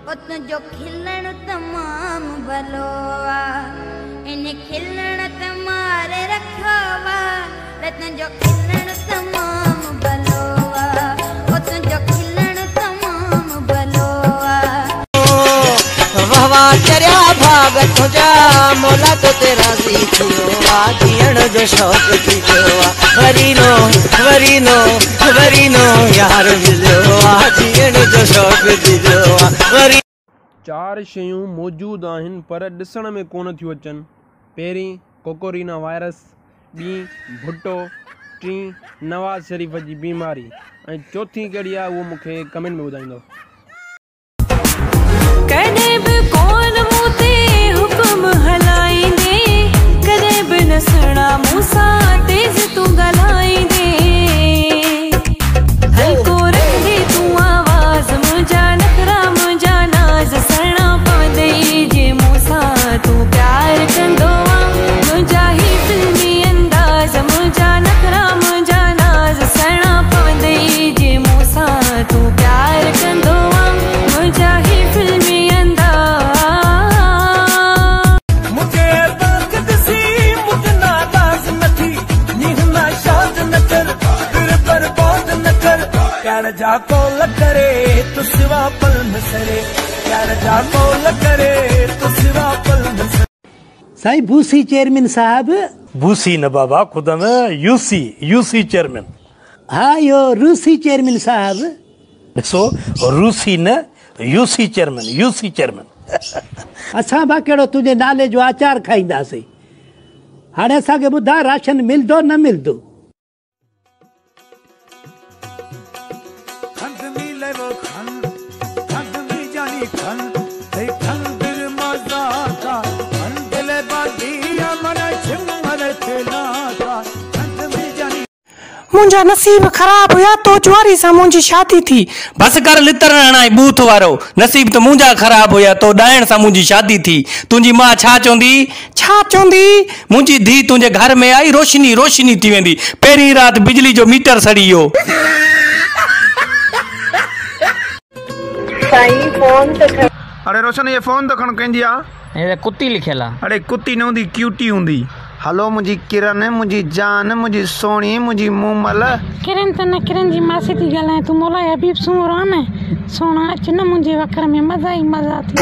जो खिलण तमाम भलो इन खिलण तमारे रखो रत्न जो खिलण तमाम भलो जो खिलण तमाम भलो वाह चरिया भाग तुझा मोला तो तेरा सीखो जीण जो शौक थीजो वरी नो यार मिलो जीण जो शौक थीजो वरी। चार शयूं मौजूद आहिनि पर ॾिसण में कोन थियूं अचनि। पहिरीं कोकोरीना वायरस, ॿीं भुट्टो, टीं नवाज़ शरीफ़ जी बीमारी ऐं चौथीं कहिड़ी आहे उहो मूंखे कमेंट में ॿुधाईंदो। कॾहिं बि कोन मूं ते हुकुम हलाईंदे, कॾहिं बि न सुणा मूंसां तेज़ तूं ॻाल्हाईंदे, हल्को रखंदे तूं आवाज़ मुंहिंजा नखरा मुंहिंजा नाज़ सणा पवंदे जे मूंसां तूं प्यार कंदो मुंहिंजा ही फिल्मी अंदाज़ मुंहिंजा नखरा मुंहिंजा नाज़ सणा पवंदे जे मूंसां तूं प्यार कंदो मुंहिंजा ही फिल्मी प्यार जाको लकरे तू सिवा पल न सरे, प्यार जाको लकरे तू सिवा पल न सरे। साईं बूसी चेयरमैन साहब। बूसी न बाबा खुदा न यूसी चेयरमैन। हाँ यो रूसी चेयरमैन साहब। ॾिसो रूसी न यूसी चेयरमैन। असां बा कहिड़ो तुंहिंजे नाले जो आचार खाईंदासीं। हाणे असांखे ॿुधा राशन मिलंदो न मिलंदो? मुंहिंजा नसीब ख़राब हुया तो जुआरी सां मुंहिंजी शादी थी। बस कर लितर हणाई बूथ वारो, नसीब तो मुंहिंजा ख़राब हुया तो डायण सां मुंहिंजी शादी थी। तुंहिंजी मां छा चवंदी मुंहिंजी धी तुंहिंजे घर में आई रोशनी थी वेंदी। पहिरीं रात बिजली जो मीटर सड़ी वियो। अरे रोशन ये फोन तो खण कंहिंजी आहे? कुत्ती लिखियल आहे। अरे कुत्ती न हूंदी क्यूटी हूंदी। हलो मुंहिंजी किरण, मुंहिंजी जान, मुंहिंजी सोणी, मुंहिंजी मूमल। किरण त न किरण जी मासी थी ॻाल्हाए। तूं मोला हबीब सूर आहे न सोना अच न मुंहिंजे वकर में मज़ा ई मज़ा थी।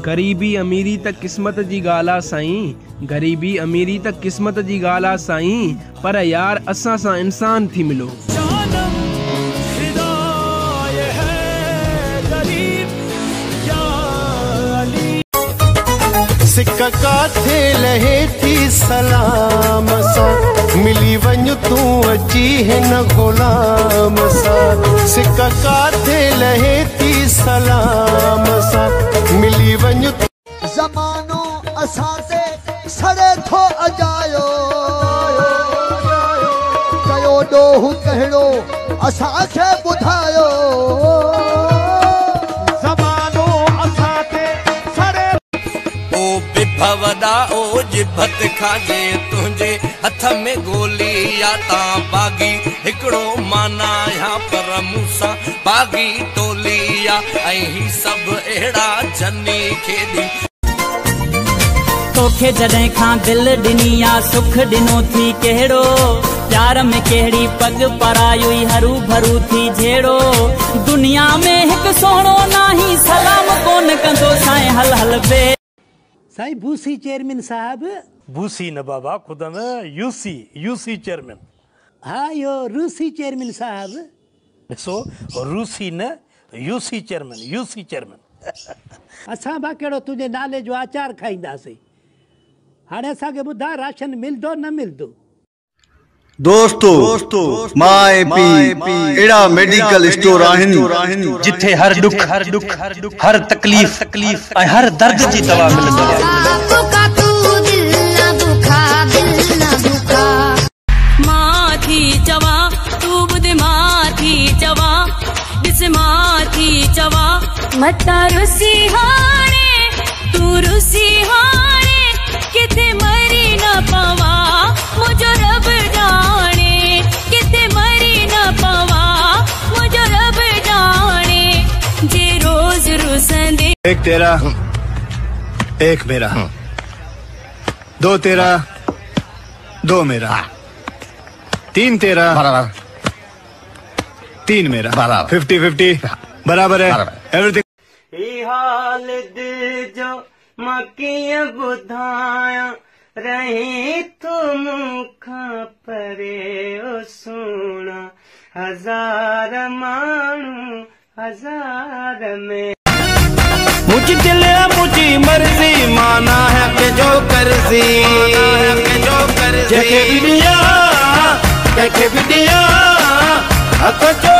गरीबी अमीरी त क़िस्मत जी ॻाल्हि आहे साईं, गरीबी अमीरी त क़िस्मत जी ॻाल्हि आहे साईं, पर यार असां सां इंसान थी मिलो। सिक्का काथे लहे थी सलाम सा, मिली वञ तूं अची हिन गुलाम सा। सिक्का काथे लहे थी सलाम सा, मिली वञ। ज़मानो असां ते सड़े थो अजायो, कयो ॾोहु कहिड़ो असांखे ॿुधायो। भवदा ओ जिभत खाजे तुझे हथ में गोली या ता बागी हिकड़ो माना या पर मूसा बागी टोली या ही सब एड़ा जनी खेदी। तोखे जॾहिं खां दिल ॾिनी या सुख ॾिनो थी कहिड़ो, प्यार में कहिड़ी पग परायुई हरू भरू थी झेड़ो। दुनिया में हिकु सोणो नाही सलाम कोन कंदो साईं हल हल बे। साईं बूसी चेयरमैन साहब। बूसी न बाबा खुदा न यूसी चेयरमैन। हाँ यो रूसी चेयरमैन साहब। ॾिसो रूसी न यूसी चेयरमैन। असां बा कहिड़ो तुंहिंजे नाले जो आचार खाईंदासीं। हाणे असांखे ॿुधा राशन मिलंदो न मिलंदो? दोस्तों माए पी एड़ा मेडिकल स्टोर आहिनि जिथे हर दुख हर तकलीफ ऐं हर दर्द जी दवा मिलंदी आहे। मां थी चवा तू ॿुध मां थी चवा ॾिस मां थी चवा मता रुसी हाणे तू रुसी हाणे किथे मरी न पवा मुंहिंजो रब जाने किथे मरी न पवा मुंहिंजो रब जाने। एक तेरा, एक मेरा, दो तेरा, दो मेरा, तीन तेरा, तीन मेरा, 50-50 बराबर है। एवरीथिंग हाल दिल जो मकिया बुधाया रही तुम परे ओ सोना हजार मानू हजार में मुझ दिल मुझी मर्जी माना है कि जो करसी जैके भी दिया हक जो